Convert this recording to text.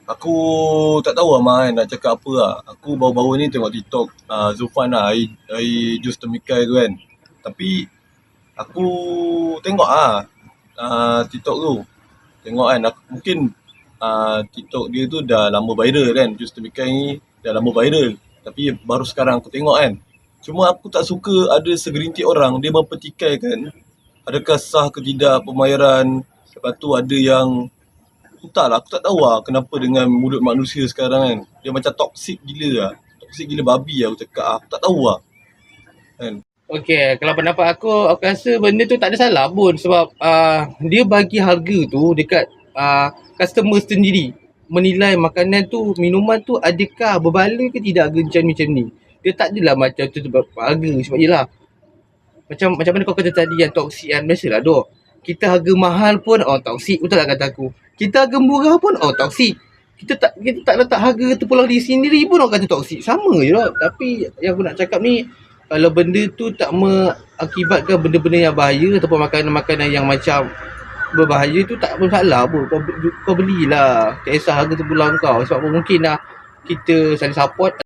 Aku tak tahu lah Mak kan nak cakap apa lah. Aku baru-baru ni tengok TikTok Zulfan lah, air jus temikai tu kan. Tapi aku tengok TikTok tu. Tengok kan, mungkin TikTok dia tu dah lama viral kan. Jus temikai ni dah lama viral. Tapi baru sekarang aku tengok kan. Cuma aku tak suka ada segelintir orang dia mempertikaikan adakah sah ke tidak pembayaran. Lepas tu ada yang entahlah, aku tak tahu lah kenapa dengan mulut manusia sekarang kan. Dia macam toksik gila lah. Toksik gila babi lah aku cakap lah. Aku tak tahu lah kan. Okey, kalau pendapat aku rasa benda tu tak ada salah pun sebab dia bagi harga tu dekat customer sendiri. Menilai makanan tu, minuman tu adakah berbaloi ke tidak harga macam ni. Dia tak adalah macam tu sebab harga. Sebab yelah, macam mana kau kata tadi yang toksik kan, biasalah dok. Kita harga mahal pun toksik, betul tak kata aku. Kita harga murah pun toksik. Kita tak letak harga terpulang diri sendiri pun orang kata toksik. Sama je dok. Tapi yang aku nak cakap ni, kalau benda tu tak mengakibatkan benda-benda yang bahaya ataupun makanan-makanan yang macam berbahaya tu tak masalah pun. Kau belilah. Tak kisah harga terpulang kau. Sebab mungkin lah kita saling support.